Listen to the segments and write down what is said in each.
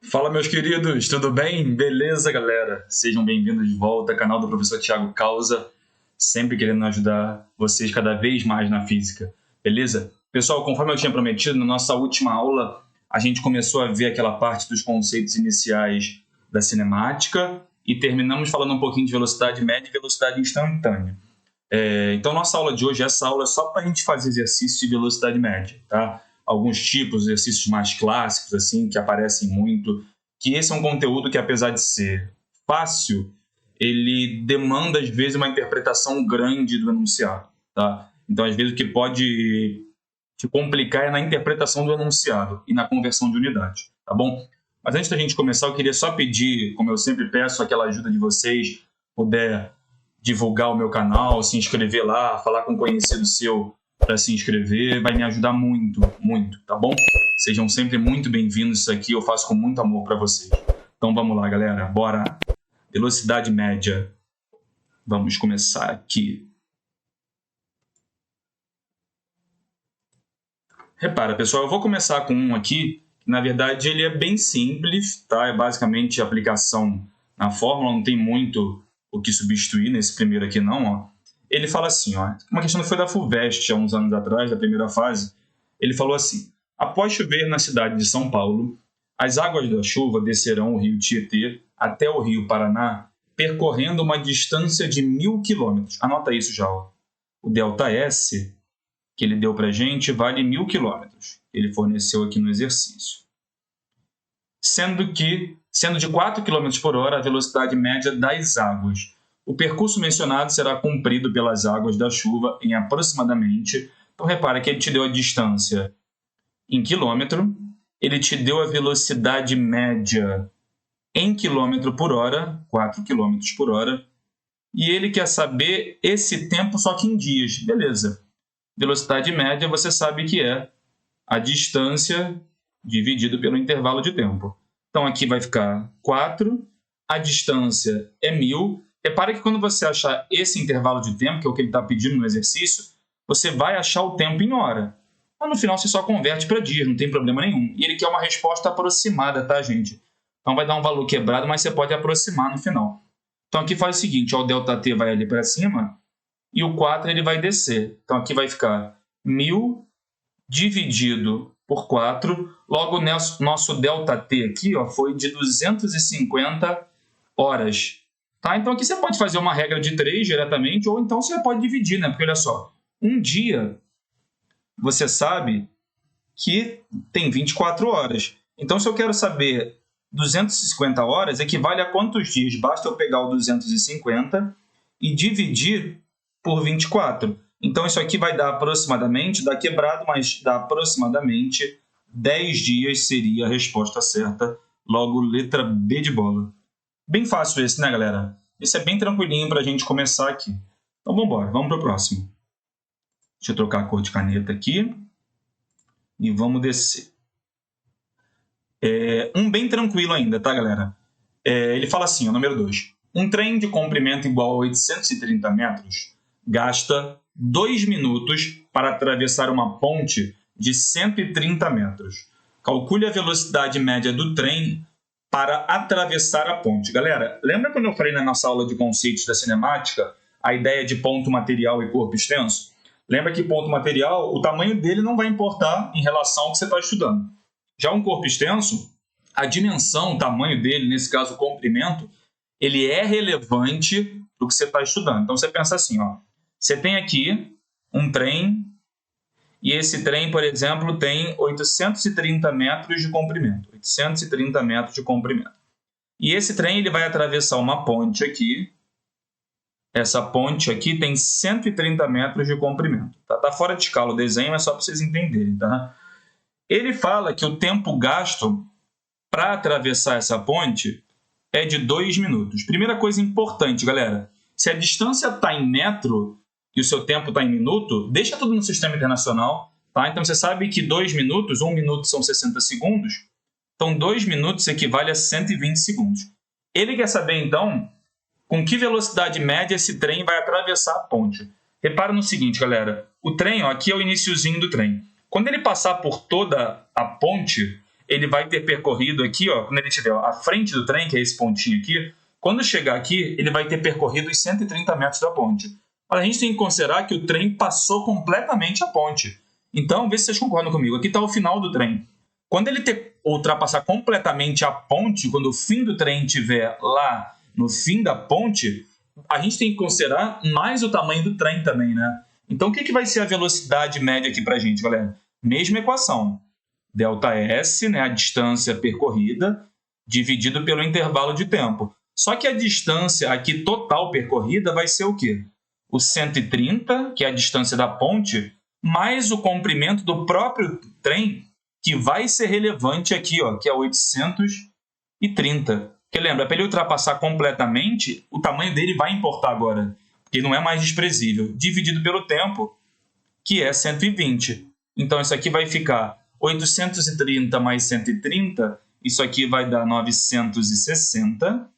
Fala, meus queridos, tudo bem? Beleza, galera? Sejam bem-vindos de volta ao canal do professor Thiago Causa, sempre querendo ajudar vocês cada vez mais na física, beleza? Pessoal, conforme eu tinha prometido, na nossa última aula, a gente começou a ver aquela parte dos conceitos iniciais da cinemática e terminamos falando um pouquinho de velocidade média e velocidade instantânea. Então, nossa aula de hoje, essa aula é só para a gente fazer exercícios de velocidade média, tá? Alguns tipos, exercícios mais clássicos, assim, que aparecem muito, que esse é um conteúdo que, apesar de ser fácil, ele demanda, às vezes, uma interpretação grande do enunciado, tá? Então, às vezes, o que pode te complicar é na interpretação do enunciado e na conversão de unidade, tá bom? Mas antes da gente começar, eu queria só pedir, como eu sempre peço, aquela ajuda de vocês, puder divulgar o meu canal, se inscrever lá, falar com um conhecido seu para se inscrever, vai me ajudar muito, muito, tá bom? Sejam sempre muito bem-vindos, isso aqui eu faço com muito amor para vocês. Então vamos lá, galera, bora! Velocidade média. Vamos começar aqui. Repara, pessoal, eu vou começar com um aqui, que na verdade ele é bem simples, tá? É basicamente aplicação na fórmula, não tem muito o que substituir nesse primeiro aqui não, ó. Ele fala assim, ó, uma questão que foi da FUVEST há uns anos atrás, da primeira fase, ele falou assim: após chover na cidade de São Paulo, as águas da chuva descerão o rio Tietê até o rio Paraná, percorrendo uma distância de 1.000 quilômetros. Anota isso já, ó. O ΔS que ele deu para a gente vale 1.000 quilômetros. Ele forneceu aqui no exercício. Sendo de 4 km por hora a velocidade média das águas. O percurso mencionado será cumprido pelas águas da chuva em aproximadamente... Então, repara que ele te deu a distância em quilômetro, ele te deu a velocidade média em quilômetro por hora, 4 km por hora, e ele quer saber esse tempo só que em dias. Beleza. Velocidade média você sabe que é a distância dividido pelo intervalo de tempo. Então, aqui vai ficar 4, a distância é 1.000. Repara que quando você achar esse intervalo de tempo, que é o que ele está pedindo no exercício, você vai achar o tempo em hora. Mas no final você só converte para dias, não tem problema nenhum. E ele quer uma resposta aproximada, tá, gente? Então vai dar um valor quebrado, mas você pode aproximar no final. Então aqui faz o seguinte, ó, o ΔT vai ali para cima e o 4 ele vai descer. Então aqui vai ficar 1.000 dividido por 4. Logo, nosso ΔT aqui, ó, foi de 250 horas. Tá? Então aqui você pode fazer uma regra de 3 diretamente, ou então você pode dividir, né? Porque olha só, um dia você sabe que tem 24 horas. Então, se eu quero saber 250 horas, equivale a quantos dias? Basta eu pegar o 250 e dividir por 24. Então, isso aqui vai dar aproximadamente, dá quebrado, mas dá aproximadamente 10 dias seria a resposta certa. Logo, letra B de bola. Bem fácil esse, né, galera? Esse é bem tranquilinho para a gente começar aqui. Então, vamos embora, vamos para o próximo. Deixa eu trocar a cor de caneta aqui. E vamos descer. Um bem tranquilo ainda, tá, galera? Ele fala assim, o número 2. Um trem de comprimento igual a 830 metros gasta 2 minutos para atravessar uma ponte de 130 metros. Calcule a velocidade média do trem para atravessar a ponte. Galera, lembra quando eu falei na nossa aula de conceitos da cinemática a ideia de ponto material e corpo extenso? Lembra que ponto material, o tamanho dele não vai importar em relação ao que você está estudando. Já um corpo extenso, a dimensão, o tamanho dele, nesse caso o comprimento, ele é relevante para o que você está estudando. Então você pensa assim, ó, você tem aqui um trem e esse trem, por exemplo, tem 830 metros de comprimento. 830 metros de comprimento. E esse trem ele vai atravessar uma ponte aqui. Essa ponte aqui tem 130 metros de comprimento. Tá fora de escala o desenho, é só para vocês entenderem, tá? Ele fala que o tempo gasto para atravessar essa ponte é de 2 minutos. Primeira coisa importante, galera. Se a distância está em metro e o seu tempo está em minuto, deixa tudo no sistema internacional, tá? Então você sabe que 2 minutos, 1 minuto são 60 segundos. Então 2 minutos equivale a 120 segundos. Ele quer saber, então, com que velocidade média esse trem vai atravessar a ponte. Repara no seguinte, galera. O trem, ó, aqui é o iniciozinho do trem. Quando ele passar por toda a ponte, ele vai ter percorrido aqui, ó, quando ele estiver à frente do trem, que é esse pontinho aqui, quando chegar aqui, ele vai ter percorrido os 130 metros da ponte. A gente tem que considerar que o trem passou completamente a ponte. Então, vê se vocês concordam comigo. Aqui está o final do trem. Quando ele ultrapassar completamente a ponte, quando o fim do trem estiver lá no fim da ponte, a gente tem que considerar mais o tamanho do trem também, né? Então, o que vai ser a velocidade média aqui para a gente, galera? Mesma equação. ΔS, né, a distância percorrida, dividido pelo intervalo de tempo. Só que a distância aqui total percorrida vai ser o quê? O 130, que é a distância da ponte, mais o comprimento do próprio trem, que vai ser relevante aqui, ó, que é 830. Porque lembra, para ele ultrapassar completamente, o tamanho dele vai importar agora, porque não é mais desprezível, dividido pelo tempo, que é 120. Então, isso aqui vai ficar 830 mais 130, isso aqui vai dar 960.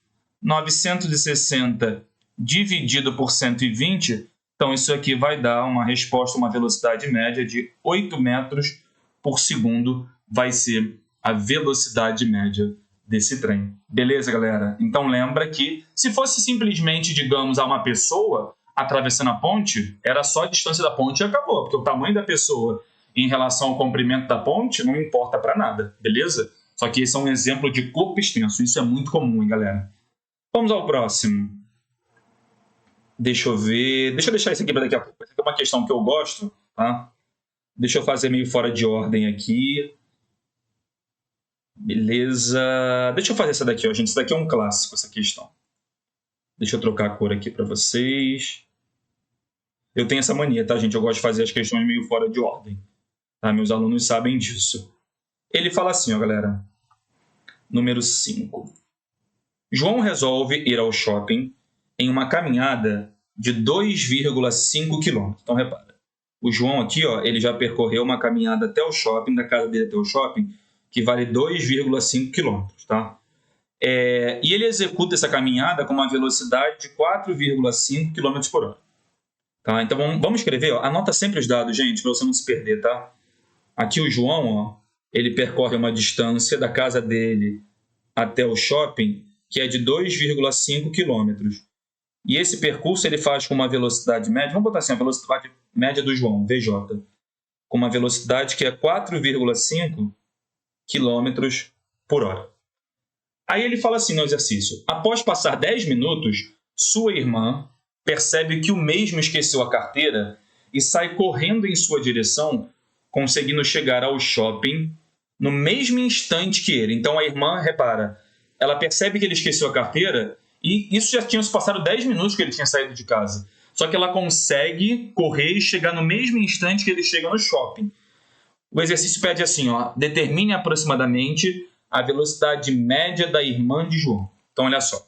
960 dividido por 120, então isso aqui vai dar uma resposta, uma velocidade média de 8 metros por segundo, vai ser a velocidade média desse trem. Beleza, galera? Então lembra que se fosse simplesmente, digamos, uma pessoa atravessando a ponte, era só a distância da ponte e acabou, porque o tamanho da pessoa em relação ao comprimento da ponte não importa para nada, beleza? Só que esse é um exemplo de corpo extenso, isso é muito comum, hein, galera? Vamos ao próximo. Deixa eu ver. Deixa eu deixar isso aqui para daqui a pouco. Essa aqui é uma questão que eu gosto, tá? Deixa eu fazer meio fora de ordem aqui. Beleza. Deixa eu fazer essa daqui, ó, gente. Isso daqui é um clássico, essa questão. Deixa eu trocar a cor aqui para vocês. Eu tenho essa mania, tá, gente? Eu gosto de fazer as questões meio fora de ordem. Tá? Meus alunos sabem disso. Ele fala assim, ó, galera. Número 5. João resolve ir ao shopping em uma caminhada de 2,5 km. Então, repara, o João aqui, ó, ele já percorreu uma caminhada até o shopping, da casa dele até o shopping, que vale 2,5 km, tá? E ele executa essa caminhada com uma velocidade de 4,5 km por hora. Tá? Então, vamos escrever, ó, anota sempre os dados, gente, para você não se perder, tá? Aqui o João, ó, ele percorre uma distância da casa dele até o shopping, que é de 2,5 km. E esse percurso ele faz com uma velocidade média, vamos botar assim, a velocidade média do João, VJ, com uma velocidade que é 4,5 km por hora. Aí ele fala assim no exercício: após passar 10 minutos, sua irmã percebe que o mesmo esqueceu a carteira e sai correndo em sua direção, conseguindo chegar ao shopping no mesmo instante que ele. Então a irmã, repara, ela percebe que ele esqueceu a carteira e isso já tinha se passado 10 minutos que ele tinha saído de casa. Só que ela consegue correr e chegar no mesmo instante que ele chega no shopping. O exercício pede assim, ó, determine aproximadamente a velocidade média da irmã de João. Então, olha só.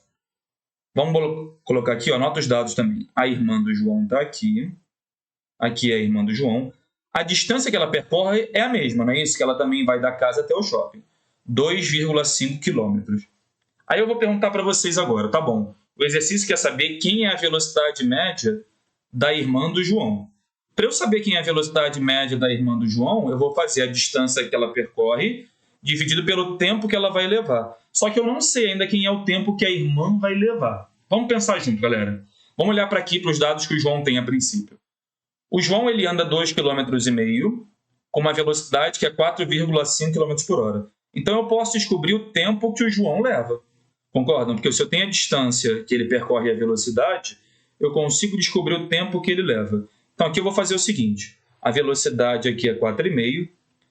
Vamos colocar aqui, ó, anota os dados também. A irmã do João está aqui. Aqui é a irmã do João. A distância que ela percorre é a mesma, não é isso? Que ela também vai da casa até o shopping. 2,5 km. Aí eu vou perguntar para vocês agora, tá bom? O exercício quer saber quem é a velocidade média da irmã do João. Para eu saber quem é a velocidade média da irmã do João, eu vou fazer a distância que ela percorre dividido pelo tempo que ela vai levar. Só que eu não sei ainda quem é o tempo que a irmã vai levar. Vamos pensar junto, galera. Vamos olhar para aqui, para os dados que o João tem a princípio. O João ele anda 2,5 km com uma velocidade que é 4,5 km por hora. Então eu posso descobrir o tempo que o João leva. Concordam? Porque se eu tenho a distância que ele percorre e a velocidade, eu consigo descobrir o tempo que ele leva. Então aqui eu vou fazer o seguinte. A velocidade aqui é 4,5,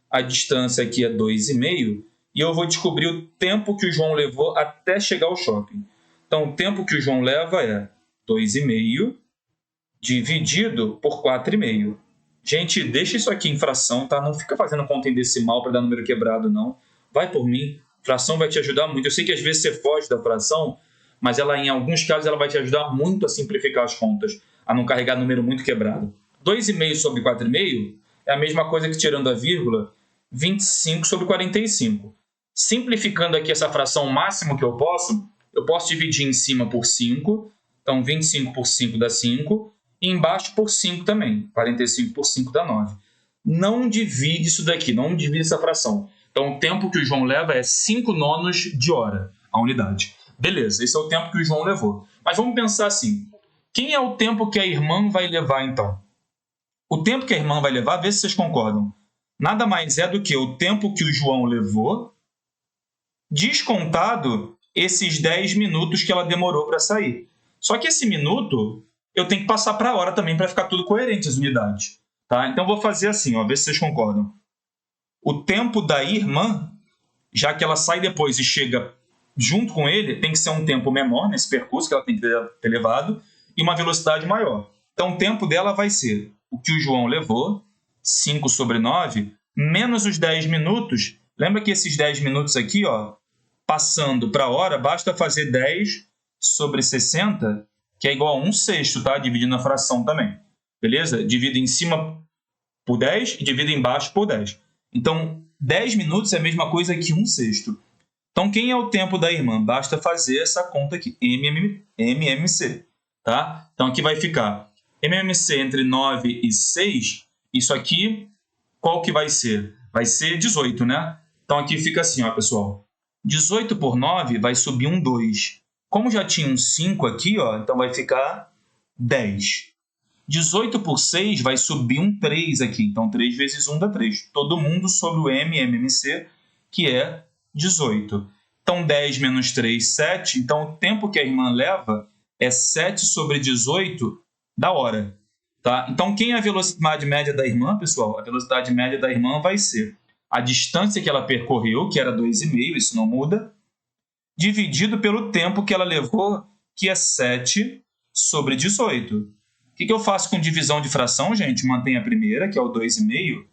a distância aqui é 2,5 e eu vou descobrir o tempo que o João levou até chegar ao shopping. Então o tempo que o João leva é 2,5 dividido por 4,5. Gente, deixa isso aqui em fração, tá? Não fica fazendo conta em decimal para dar número quebrado, não. Vai por mim. Fração vai te ajudar muito. Eu sei que às vezes você foge da fração, mas ela, em alguns casos ela vai te ajudar muito a simplificar as contas, a não carregar número muito quebrado. 2,5 sobre 4,5 é a mesma coisa que, tirando a vírgula, 25 sobre 45. Simplificando aqui essa fração máximo que eu posso dividir em cima por 5. Então, 25 por 5 dá 5. E embaixo por 5 também. 45 por 5 dá 9. Não divide isso daqui, não divide essa fração. Então, o tempo que o João leva é 5 nonos de hora, a unidade. Beleza, esse é o tempo que o João levou. Mas vamos pensar assim, quem é o tempo que a irmã vai levar, então? O tempo que a irmã vai levar, vê se vocês concordam, nada mais é do que o tempo que o João levou, descontado esses 10 minutos que ela demorou para sair. Só que esse minuto, eu tenho que passar para a hora também para ficar tudo coerente as unidades. Tá? Então, eu vou fazer assim, ó, vê se vocês concordam. O tempo da irmã, já que ela sai depois e chega junto com ele, tem que ser um tempo menor nesse percurso que ela tem que ter levado e uma velocidade maior. Então, o tempo dela vai ser o que o João levou, 5 sobre 9, menos os 10 minutos. Lembra que esses 10 minutos aqui, ó, passando para a hora, basta fazer 10 sobre 60, que é igual a 1/6, tá? Dividindo a fração também. Beleza? Divide em cima por 10 e divide embaixo por 10. Então, 10 minutos é a mesma coisa que 1/6. Então, quem é o tempo da irmã? Basta fazer essa conta aqui, MMC. Tá? Então, aqui vai ficar MMC entre 9 e 6. Isso aqui, qual que vai ser? Vai ser 18, né? Então, aqui fica assim, ó, pessoal. 18 por 9 vai subir um 2. Como já tinha um 5 aqui, ó, então vai ficar 10. 18 por 6 vai subir um 3 aqui. Então, 3 vezes 1 dá 3. Todo mundo sobre o MMC, que é 18. Então, 10 menos 3, 7. Então, o tempo que a irmã leva é 7 sobre 18 da hora. Tá? Então, quem é a velocidade média da irmã, pessoal? A velocidade média da irmã vai ser a distância que ela percorreu, que era 2,5, isso não muda, dividido pelo tempo que ela levou, que é 7 sobre 18. O que eu faço com divisão de fração, gente? Mantenho a primeira, que é o 2,5,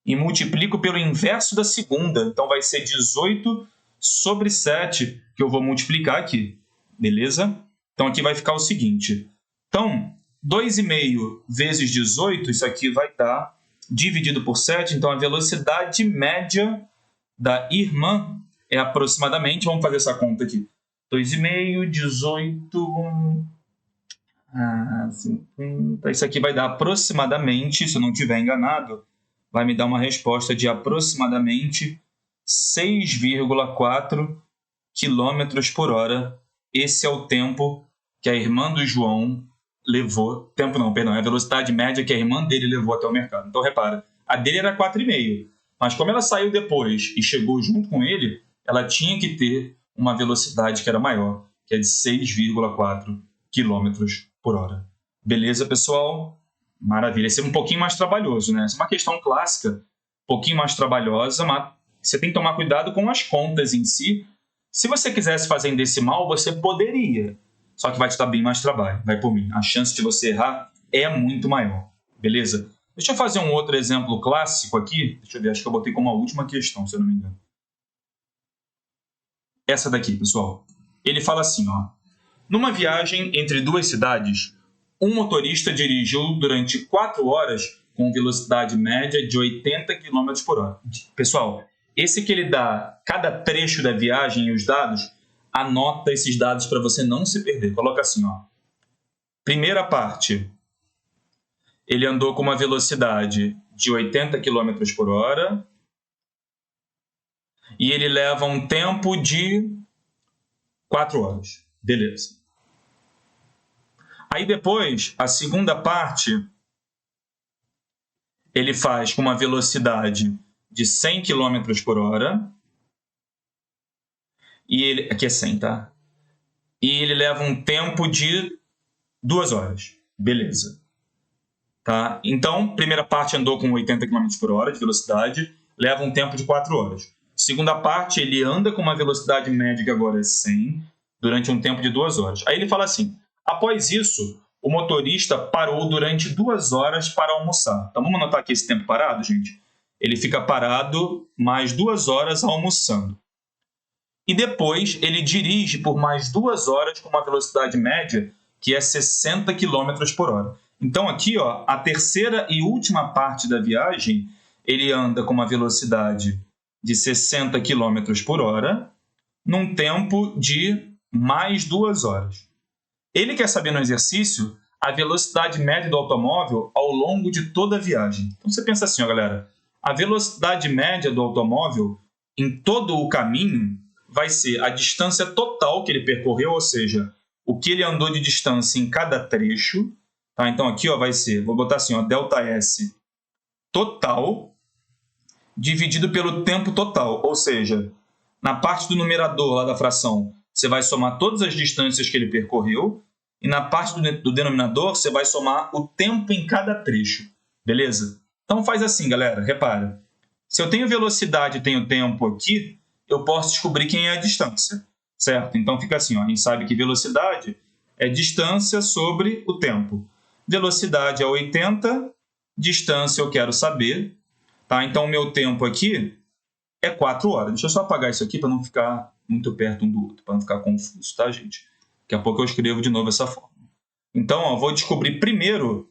e multiplico pelo inverso da segunda. Então, vai ser 18 sobre 7, que eu vou multiplicar aqui. Beleza? Então, aqui vai ficar o seguinte. Então, 2,5 vezes 18, isso aqui vai dar dividido por 7. Então, a velocidade média da irmã é aproximadamente, vamos fazer essa conta aqui, 2,5, 18... 50. Isso aqui vai dar aproximadamente, se eu não estiver enganado, vai me dar uma resposta de aproximadamente 6,4 km por hora. Esse é o tempo que a irmã do João levou. Tempo não, perdão, é a velocidade média que a irmã dele levou até o mercado. Então, repara, a dele era 4,5. Mas como ela saiu depois e chegou junto com ele, ela tinha que ter uma velocidade que era maior, que é de 6,4 km por hora. Beleza, pessoal? Maravilha. Esse é um pouquinho mais trabalhoso, né? Essa é uma questão clássica, um pouquinho mais trabalhosa, mas você tem que tomar cuidado com as contas em si. Se você quisesse fazer em decimal, você poderia, só que vai te dar bem mais trabalho, vai por mim. A chance de você errar é muito maior, beleza? Deixa eu fazer um outro exemplo clássico aqui. Deixa eu ver, acho que eu botei como a última questão, se eu não me engano. Essa daqui, pessoal. Ele fala assim, ó. Numa viagem entre duas cidades, um motorista dirigiu durante 4 horas com velocidade média de 80 km por hora. Pessoal, esse que ele dá cada trecho da viagem e os dados, anota esses dados para você não se perder. Coloca assim, ó. Primeira parte, ele andou com uma velocidade de 80 km por hora e ele leva um tempo de 4 horas. Beleza. Aí depois, a segunda parte, ele faz com uma velocidade de 100 km por hora. E ele, aqui é 100, tá? E ele leva um tempo de 2 horas. Beleza. Tá? Então, primeira parte andou com 80 km por hora de velocidade, leva um tempo de 4 horas. Segunda parte, ele anda com uma velocidade média que agora é 100, durante um tempo de 2 horas. Aí ele fala assim, após isso, o motorista parou durante 2 horas para almoçar. Então, vamos anotar aqui esse tempo parado, gente? Ele fica parado mais 2 horas almoçando. E depois, ele dirige por mais 2 horas com uma velocidade média que é 60 km por hora. Então, aqui, ó, a terceira e última parte da viagem, ele anda com uma velocidade de 60 km por hora, num tempo de mais 2 horas. Ele quer saber no exercício a velocidade média do automóvel ao longo de toda a viagem. Então, você pensa assim, ó, galera, a velocidade média do automóvel em todo o caminho vai ser a distância total que ele percorreu, ou seja, o que ele andou de distância em cada trecho. Tá? Então, aqui vai ser, vou botar assim, ΔS total dividido pelo tempo total. Ou seja, na parte do numerador lá da fração, você vai somar todas as distâncias que ele percorreu. E na parte do denominador, você vai somar o tempo em cada trecho. Beleza? Então, faz assim, galera. Repara. Se eu tenho velocidade e tenho tempo aqui, eu posso descobrir quem é a distância. Certo? Então, fica assim. A gente sabe que velocidade é distância sobre o tempo. Velocidade é 80. Distância eu quero saber. Tá? Então, o meu tempo aqui é 4 horas. Deixa eu só apagar isso aqui para não ficar muito perto um do outro, para não ficar confuso, tá, gente? Daqui a pouco eu escrevo de novo essa forma. Então, vou descobrir primeiro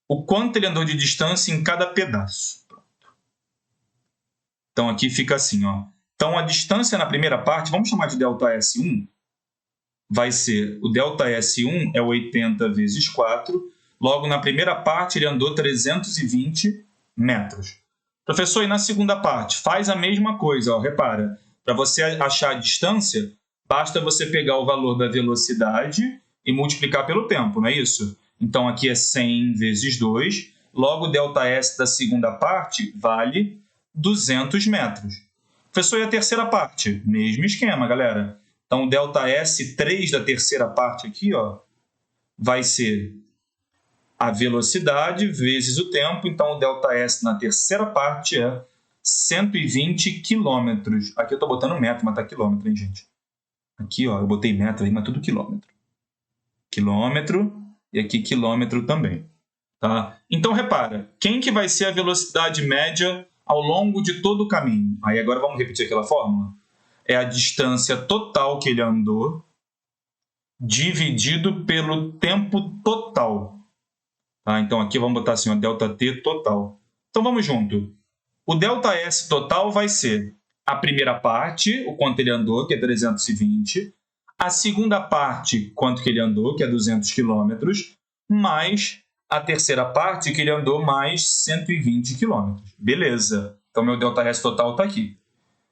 o quanto ele andou de distância em cada pedaço. Pronto. Então, aqui fica assim. Então, a distância na primeira parte, vamos chamar de ΔS1, vai ser, o ΔS1 é 80 vezes 4. Logo, na primeira parte, ele andou 320 metros. Professor, e na segunda parte? Faz a mesma coisa. Repara, para você achar a distância, basta você pegar o valor da velocidade e multiplicar pelo tempo, não é isso? Então, aqui é 100 vezes 2. Logo, o ΔS da segunda parte vale 200 metros. Professor, e a terceira parte? Mesmo esquema, galera. Então, o ΔS3 da terceira parte aqui vai ser a velocidade vezes o tempo. Então, o ΔS na terceira parte é 120 quilômetros. Aqui eu estou botando metro, mas está quilômetro, hein, gente? Aqui, eu botei metro aí, mas tudo quilômetro. Quilômetro e aqui quilômetro também. Tá? Então, repara, quem que vai ser a velocidade média ao longo de todo o caminho? Aí agora vamos repetir aquela fórmula? É a distância total que ele andou dividido pelo tempo total. Tá? Então, aqui vamos botar assim, ΔT total. Então, vamos junto. O ΔS total vai ser a primeira parte, o quanto ele andou, que é 320. A segunda parte, quanto que ele andou, que é 200 km, mais a terceira parte, que ele andou mais 120 km. Beleza. Então, meu ΔS total está aqui.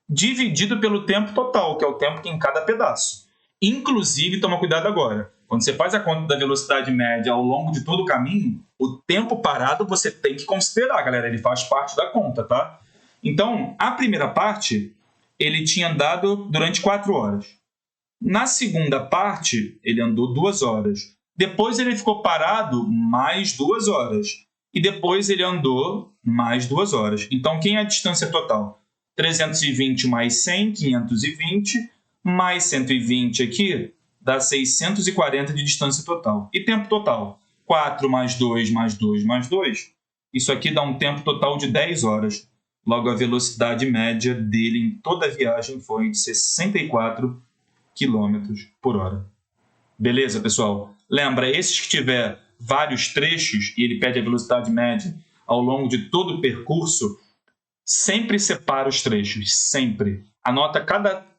Dividido pelo tempo total, que é o tempo que em cada pedaço. Inclusive, toma cuidado agora. Quando você faz a conta da velocidade média ao longo de todo o caminho, o tempo parado você tem que considerar, galera. Ele faz parte da conta, tá? Então, a primeira parte, ele tinha andado durante 4 horas. Na segunda parte, ele andou 2 horas. Depois ele ficou parado mais 2 horas. E depois ele andou mais 2 horas. Então, quem é a distância total? 320 mais 100, 520, mais 120 aqui, dá 640 de distância total. E tempo total? 4 mais 2 mais 2 mais 2. Isso aqui dá um tempo total de 10 horas. Logo, a velocidade média dele em toda a viagem foi de 64 km por hora. Beleza, pessoal? Lembra, esses que tiver vários trechos e ele pede a velocidade média ao longo de todo o percurso, sempre separa os trechos, sempre. Anota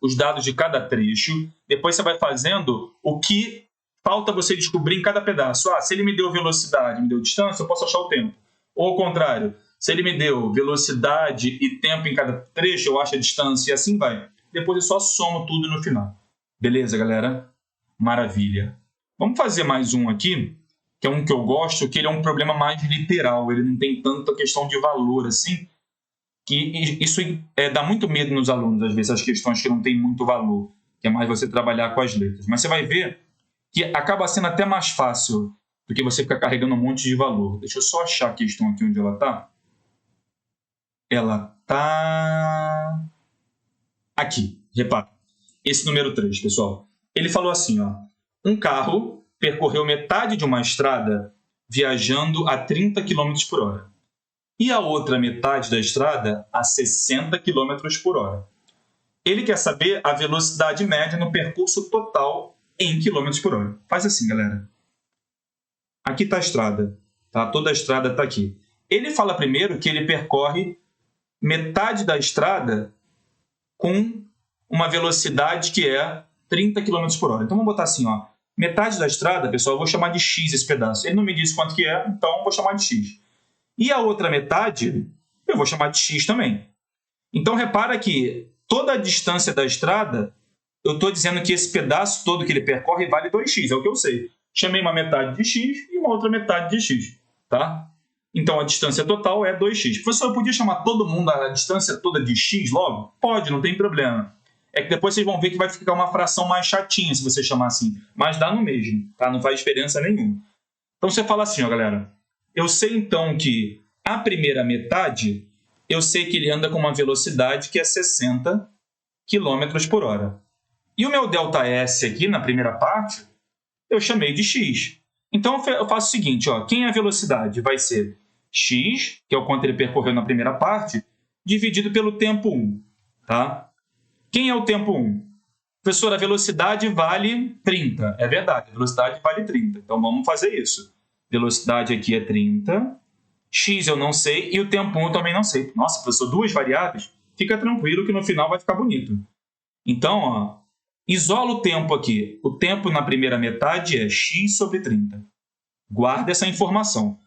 os dados de cada trecho, depois você vai fazendo o que falta você descobrir em cada pedaço. Se ele me deu velocidade, me deu distância, eu posso achar o tempo. Ou ao contrário, se ele me deu velocidade e tempo em cada trecho, eu acho a distância e assim vai. Depois eu só somo tudo no final. Beleza, galera? Maravilha. Vamos fazer mais um aqui, que é um que eu gosto, que ele é um problema mais literal. Ele não tem tanta questão de valor assim, que isso dá muito medo nos alunos, às vezes, as questões que não têm muito valor, que é mais você trabalhar com as letras. Mas você vai ver que acaba sendo até mais fácil do que você ficar carregando um monte de valor. Deixa eu só achar a questão aqui onde ela está. Ela está aqui, repara. Esse número 3, pessoal. Ele falou assim, um carro percorreu metade de uma estrada viajando a 30 km por hora. E a outra metade da estrada a 60 km por hora. Ele quer saber a velocidade média no percurso total em km por hora. Faz assim, galera. Aqui está a estrada. Tá? Toda a estrada está aqui. Ele fala primeiro que ele percorre metade da estrada com uma velocidade que é 30 km por hora. Então, vamos botar assim, metade da estrada, pessoal, eu vou chamar de X esse pedaço. Ele não me disse quanto que é, então eu vou chamar de X. E a outra metade, eu vou chamar de X também. Então, repara que toda a distância da estrada, eu estou dizendo que esse pedaço todo que ele percorre vale 2x, é o que eu sei. Chamei uma metade de x e uma outra metade de x, tá? Então, a distância total é 2x. Professor, eu podia chamar todo mundo a distância toda de x logo? Pode, não tem problema. É que depois vocês vão ver que vai ficar uma fração mais chatinha se você chamar assim. Mas dá no mesmo, tá? Não faz diferença nenhuma. Então, você fala assim, ó, galera. Eu sei, então, que a primeira metade, eu sei que ele anda com uma velocidade que é 60 km por hora. E o meu ΔS aqui, na primeira parte, eu chamei de x. Então, eu faço o seguinte, ó, quem é a velocidade? Vai ser x, que é o quanto ele percorreu na primeira parte, dividido pelo tempo 1. Tá? Quem é o tempo 1? Professor, a velocidade vale 30. É verdade, a velocidade vale 30. Então, vamos fazer isso. Velocidade aqui é 30. X eu não sei e o tempo 1 eu também não sei. Nossa, professor, duas variáveis? Fica tranquilo que no final vai ficar bonito. Então, ó, isola o tempo aqui. O tempo na primeira metade é x sobre 30. Guarda essa informação.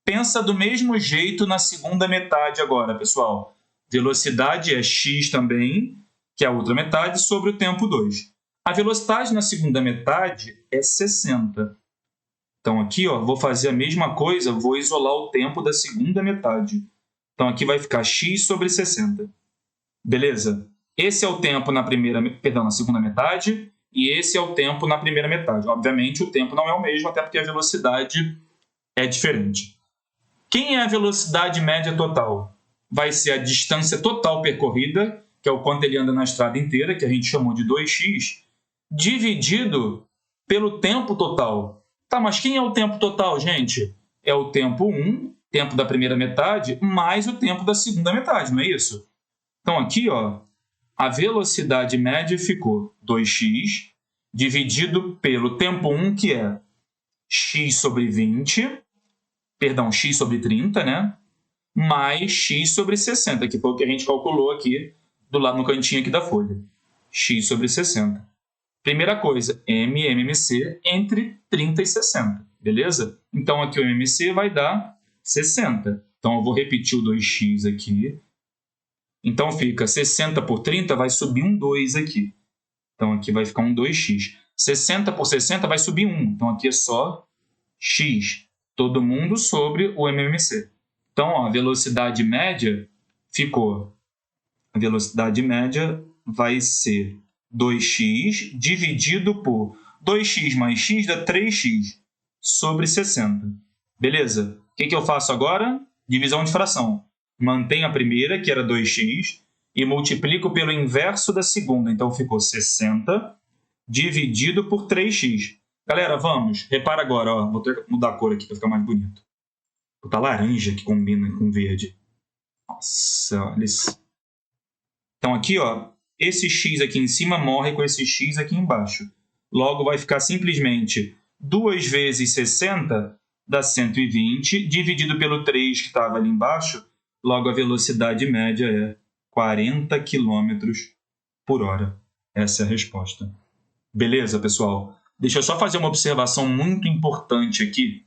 Pensa do mesmo jeito na segunda metade agora, pessoal. Velocidade é x também, que é a outra metade, sobre o tempo 2. A velocidade na segunda metade é 60. Então, aqui, ó, vou fazer a mesma coisa, vou isolar o tempo da segunda metade. Então, aqui vai ficar x sobre 60. Beleza? Esse é o tempo na segunda metade e esse é o tempo na primeira metade. Obviamente, o tempo não é o mesmo, até porque a velocidade é diferente. Quem é a velocidade média total? Vai ser a distância total percorrida, que é o quanto ele anda na estrada inteira, que a gente chamou de 2x, dividido pelo tempo total. Tá, mas quem é o tempo total, gente? É o tempo 1, tempo da primeira metade, mais o tempo da segunda metade, não é isso? Então, aqui, ó, a velocidade média ficou 2x dividido pelo tempo 1, que é x sobre 30, né? Mais x sobre 60, que foi o que a gente calculou aqui do lado no cantinho aqui da folha. X sobre 60. Primeira coisa, MMC entre 30 e 60, beleza? Então, aqui o MMC vai dar 60. Então, eu vou repetir o 2x aqui. Então, fica 60 por 30, vai subir um 2 aqui. Então, aqui vai ficar um 2x. 60 por 60 vai subir 1. Então, aqui é só x. Todo mundo sobre o MMC. Então, ó, a velocidade média ficou... A velocidade média vai ser 2x dividido por 2x mais x dá 3x sobre 60. Beleza? O que eu faço agora? Divisão de fração. Mantenho a primeira, que era 2x, e multiplico pelo inverso da segunda. Então, ficou 60 dividido por 3x. Galera, vamos. Repara agora. Ó, vou ter que mudar a cor aqui para ficar mais bonito. Vou botar laranja, que combina com verde. Nossa, olha isso. Então, aqui, ó, esse x aqui em cima morre com esse x aqui embaixo. Logo, vai ficar simplesmente 2 vezes 60 dá 120, dividido pelo 3 que estava ali embaixo. Logo, a velocidade média é 40 km por hora. Essa é a resposta. Beleza, pessoal? Deixa eu só fazer uma observação muito importante aqui.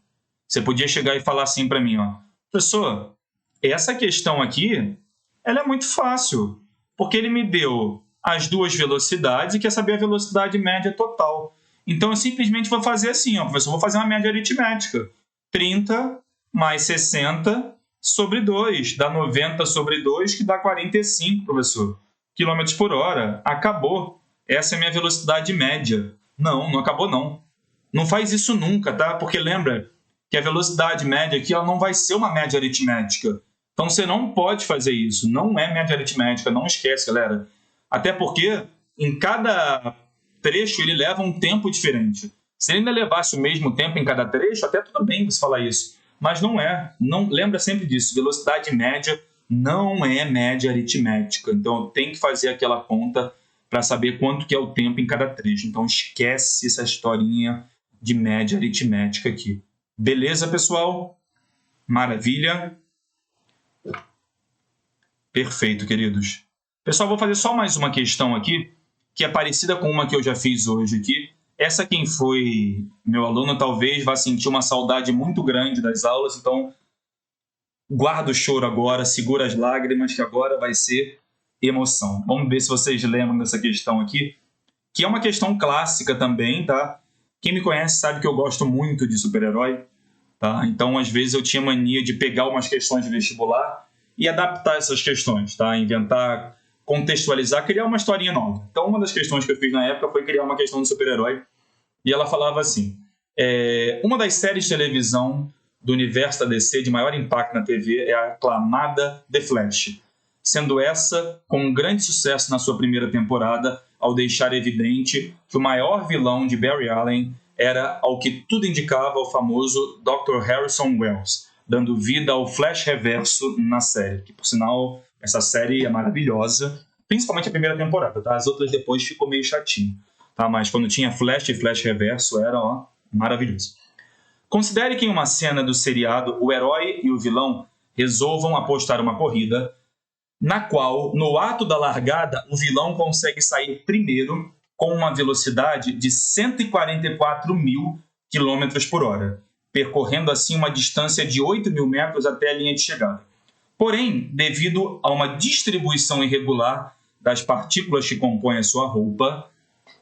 Você podia chegar e falar assim para mim, ó, professor, essa questão aqui, ela é muito fácil, porque ele me deu as duas velocidades e quer saber a velocidade média total. Então, eu simplesmente vou fazer assim, ó, professor, vou fazer uma média aritmética. 30 mais 60 sobre 2, dá 90 sobre 2, que dá 45, professor, quilômetros por hora. Acabou. Essa é a minha velocidade média. Não, não acabou não. Não faz isso nunca, tá? Porque lembra que a velocidade média aqui ela não vai ser uma média aritmética. Então, você não pode fazer isso. Não é média aritmética. Não esquece, galera. Até porque, em cada trecho, ele leva um tempo diferente. Se ele ainda levasse o mesmo tempo em cada trecho, até tudo bem você falar isso. Mas não é. Não, lembra sempre disso. Velocidade média não é média aritmética. Então, tem que fazer aquela conta para saber quanto que é o tempo em cada trecho. Então, esquece essa historinha de média aritmética aqui. Beleza, pessoal? Maravilha? Perfeito, queridos. Pessoal, vou fazer só mais uma questão aqui, que é parecida com uma que eu já fiz hoje aqui. Essa, quem foi meu aluno, talvez vá sentir uma saudade muito grande das aulas, então guarda o choro agora, segura as lágrimas, que agora vai ser emoção. Vamos ver se vocês lembram dessa questão aqui, que é uma questão clássica também, tá? Quem me conhece sabe que eu gosto muito de super-herói, tá? Então, às vezes, eu tinha mania de pegar umas questões de vestibular e adaptar essas questões, tá? Inventar, contextualizar, criar uma historinha nova. Então, uma das questões que eu fiz na época foi criar uma questão de super-herói, e ela falava assim, uma das séries de televisão do universo da DC de maior impacto na TV é a aclamada The Flash, sendo essa com um grande sucesso na sua primeira temporada, ao deixar evidente que o maior vilão de Barry Allen era, ao que tudo indicava, o famoso Dr. Harrison Wells, dando vida ao Flash Reverso na série, que, por sinal, essa série é maravilhosa, principalmente a primeira temporada, tá? As outras depois ficou meio chatinho, tá? Mas quando tinha Flash e Flash Reverso era, ó, maravilhoso. Considere que em uma cena do seriado, o herói e o vilão resolvam apostar uma corrida na qual, no ato da largada, o vilão consegue sair primeiro com uma velocidade de 144 mil km por hora, percorrendo assim uma distância de 8 mil metros até a linha de chegada. Porém, devido a uma distribuição irregular das partículas que compõem a sua roupa,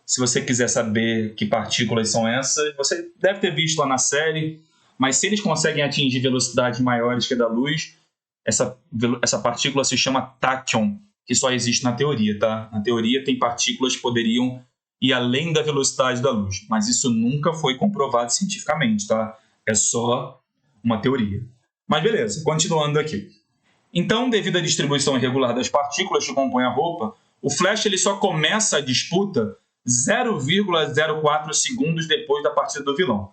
se você quiser saber que partículas são essas, você deve ter visto lá na série, mas se eles conseguem atingir velocidades maiores que a da luz, essa partícula se chama táquion, que só existe na teoria, tá? Na teoria tem partículas que poderiam ir além da velocidade da luz, mas isso nunca foi comprovado cientificamente, tá? É só uma teoria. Mas beleza, continuando aqui. Então, devido à distribuição irregular das partículas que compõem a roupa, o Flash ele só começa a disputa 0,04 segundos depois da partida do vilão.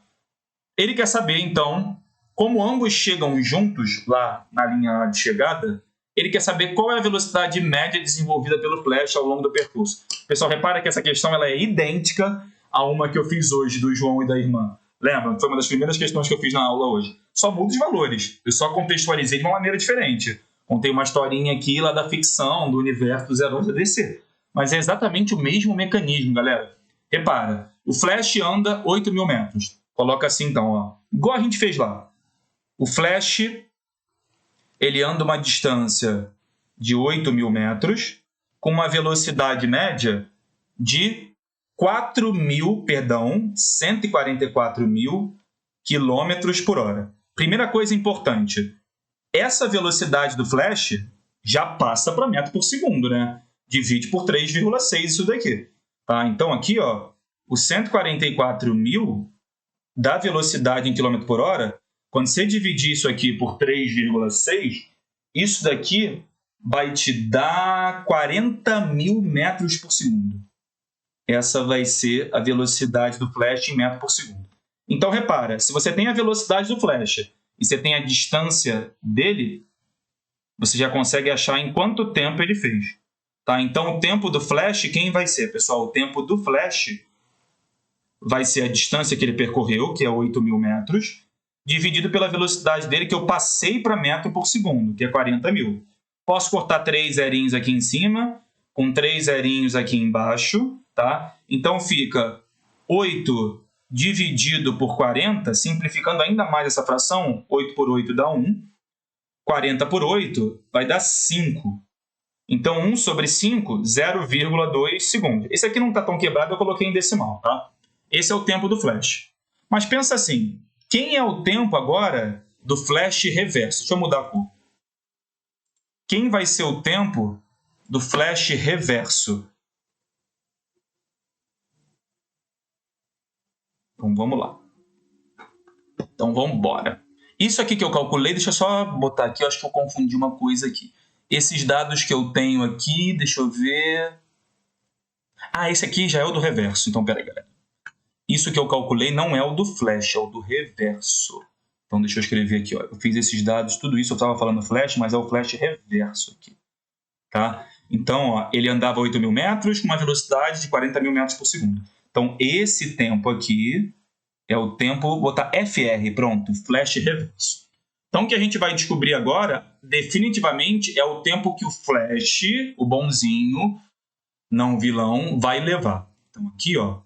Ele quer saber, então, como ambos chegam juntos lá na linha de chegada, ele quer saber qual é a velocidade média desenvolvida pelo Flash ao longo do percurso. Pessoal, repara que essa questão ela é idêntica a uma que eu fiz hoje do João e da irmã. Lembra? Foi uma das primeiras questões que eu fiz na aula hoje. Só muda os valores. Eu só contextualizei de uma maneira diferente. Contei uma historinha aqui lá da ficção, do universo dos heróis da DC. Mas é exatamente o mesmo mecanismo, galera. Repara, o Flash anda 8 mil metros. Coloca assim então, ó. Igual a gente fez lá. O Flash, ele anda uma distância de 8 mil metros com uma velocidade média de 144 mil quilômetros por hora. Primeira coisa importante, essa velocidade do Flash já passa para metro por segundo, né? Divide por 3,6 isso daqui. Tá? Então aqui, ó, o 144 mil da velocidade em quilômetro por hora, quando você dividir isso aqui por 3,6, isso daqui vai te dar 40 mil metros por segundo. Essa vai ser a velocidade do Flash em metro por segundo. Então, repara, se você tem a velocidade do Flash e você tem a distância dele, você já consegue achar em quanto tempo ele fez. Tá? Então, o tempo do Flash, quem vai ser, pessoal? O tempo do Flash vai ser a distância que ele percorreu, que é 8 mil metros, dividido pela velocidade dele, que eu passei para metro por segundo, que é 40 mil. Posso cortar 3 zerinhos aqui em cima, com 3 zerinhos aqui embaixo, tá? Então fica 8 dividido por 40, simplificando ainda mais essa fração, 8 por 8 dá 1, 40 por 8 vai dar 5. Então 1 sobre 5, 0,2 segundos. Esse aqui não está tão quebrado, eu coloquei em decimal, tá? Esse é o tempo do Flash. Mas pensa assim, quem é o tempo agora do Flash reverso? Deixa eu mudar a cor. Quem vai ser o tempo do Flash reverso? Então vamos lá. Então vamos embora. Isso aqui que eu calculei, deixa eu só botar aqui, eu acho que eu confundi uma coisa aqui. Esses dados que eu tenho aqui, deixa eu ver... Ah, esse aqui já é o do reverso, então peraí, galera. Isso que eu calculei não é o do Flash, é o do reverso. Então deixa eu escrever aqui, ó. Eu fiz esses dados, tudo isso eu estava falando Flash, mas é o Flash reverso aqui. Tá? Então, ó, ele andava 8 mil metros com uma velocidade de 40 mil metros por segundo. Então, esse tempo aqui é o tempo, vou botar FR, pronto, Flash reverso. Então, o que a gente vai descobrir agora, definitivamente, é o tempo que o Flash, o bonzinho, não vilão, vai levar. Então, aqui, ó,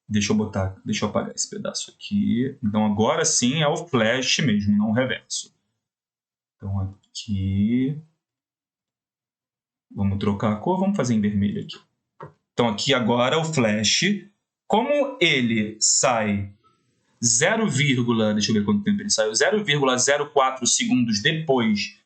deixa eu apagar esse pedaço aqui. Então, agora sim é o Flash mesmo, não o reverso. Então, aqui... Vamos trocar a cor, vamos fazer em vermelho aqui. Então aqui agora o flash, como ele sai 0, deixa eu ver quanto tempo ele saiu, 0,04 segundos depois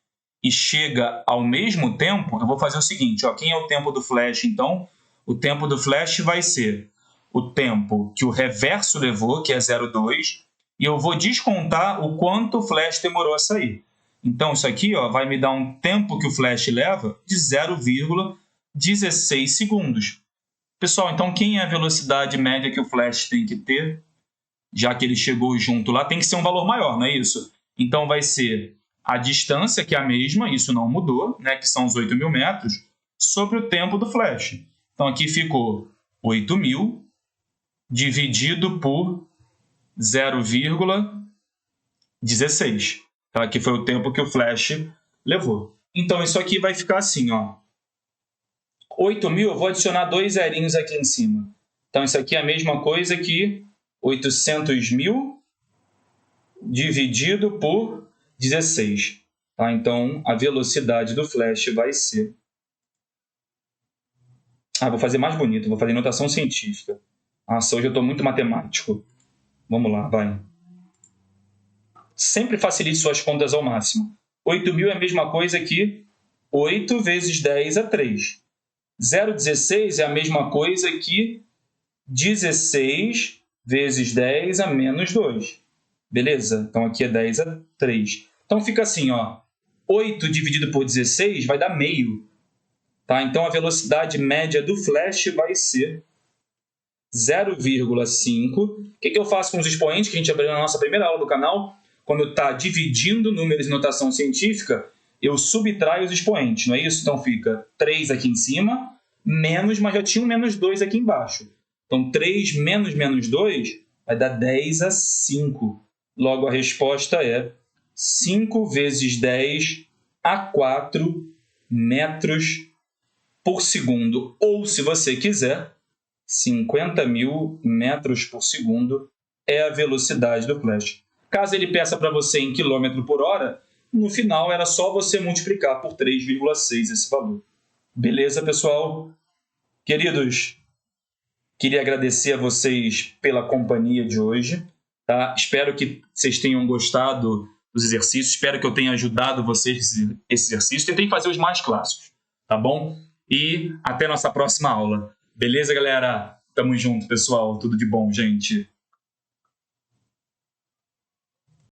e chega ao mesmo tempo, eu vou fazer o seguinte, ó, quem é o tempo do flash então? O tempo do flash vai ser o tempo que o reverso levou, que é 0,2, e eu vou descontar o quanto o flash demorou a sair. Então isso aqui, ó, vai me dar um tempo que o flash leva de 0,16 segundos. Pessoal, então quem é a velocidade média que o flash tem que ter? Já que ele chegou junto lá, tem que ser um valor maior, não é isso? Então vai ser a distância, que é a mesma, isso não mudou, né, que são os 8.000 metros, sobre o tempo do flash. Então aqui ficou 8.000 dividido por 0,16. Tá? Aqui foi o tempo que o flash levou. Então isso aqui vai ficar assim, ó. 8.000, eu vou adicionar 2 zerinhos aqui em cima. Então isso aqui é a mesma coisa que 800.000 dividido por 16. Tá? Então, a velocidade do flash vai ser... vou fazer mais bonito, vou fazer notação científica. Nossa, hoje eu estou muito matemático. Vamos lá, vai. Sempre facilite suas contas ao máximo. 8.000 é a mesma coisa que 8 vezes 10 a 3. 0,16 é a mesma coisa que 16 vezes 10 a menos 2. Beleza? Então aqui é 10 a 3. Então fica assim, ó. 8 dividido por 16 vai dar meio. Tá? Então a velocidade média do flash vai ser 0,5. O que eu faço com os expoentes que a gente abriu na nossa primeira aula do canal? Quando está dividindo números em notação científica, eu subtraio os expoentes, não é isso? Então fica 3 aqui em cima, menos, mas já tinha um menos 2 aqui embaixo. Então 3 menos menos 2 vai dar 10 a 5. Logo a resposta é 5 vezes 10 a 4 metros por segundo. Ou, se você quiser, 50.000 metros por segundo é a velocidade do flash. Caso ele peça para você em quilômetro por hora, no final era só você multiplicar por 3,6 esse valor. Beleza, pessoal? Queridos, queria agradecer a vocês pela companhia de hoje. Tá? Espero que vocês tenham gostado dos exercícios. Espero que eu tenha ajudado vocês esse exercício. Tentei fazer os mais clássicos, tá bom? E até nossa próxima aula. Beleza, galera? Tamo junto, pessoal. Tudo de bom, gente.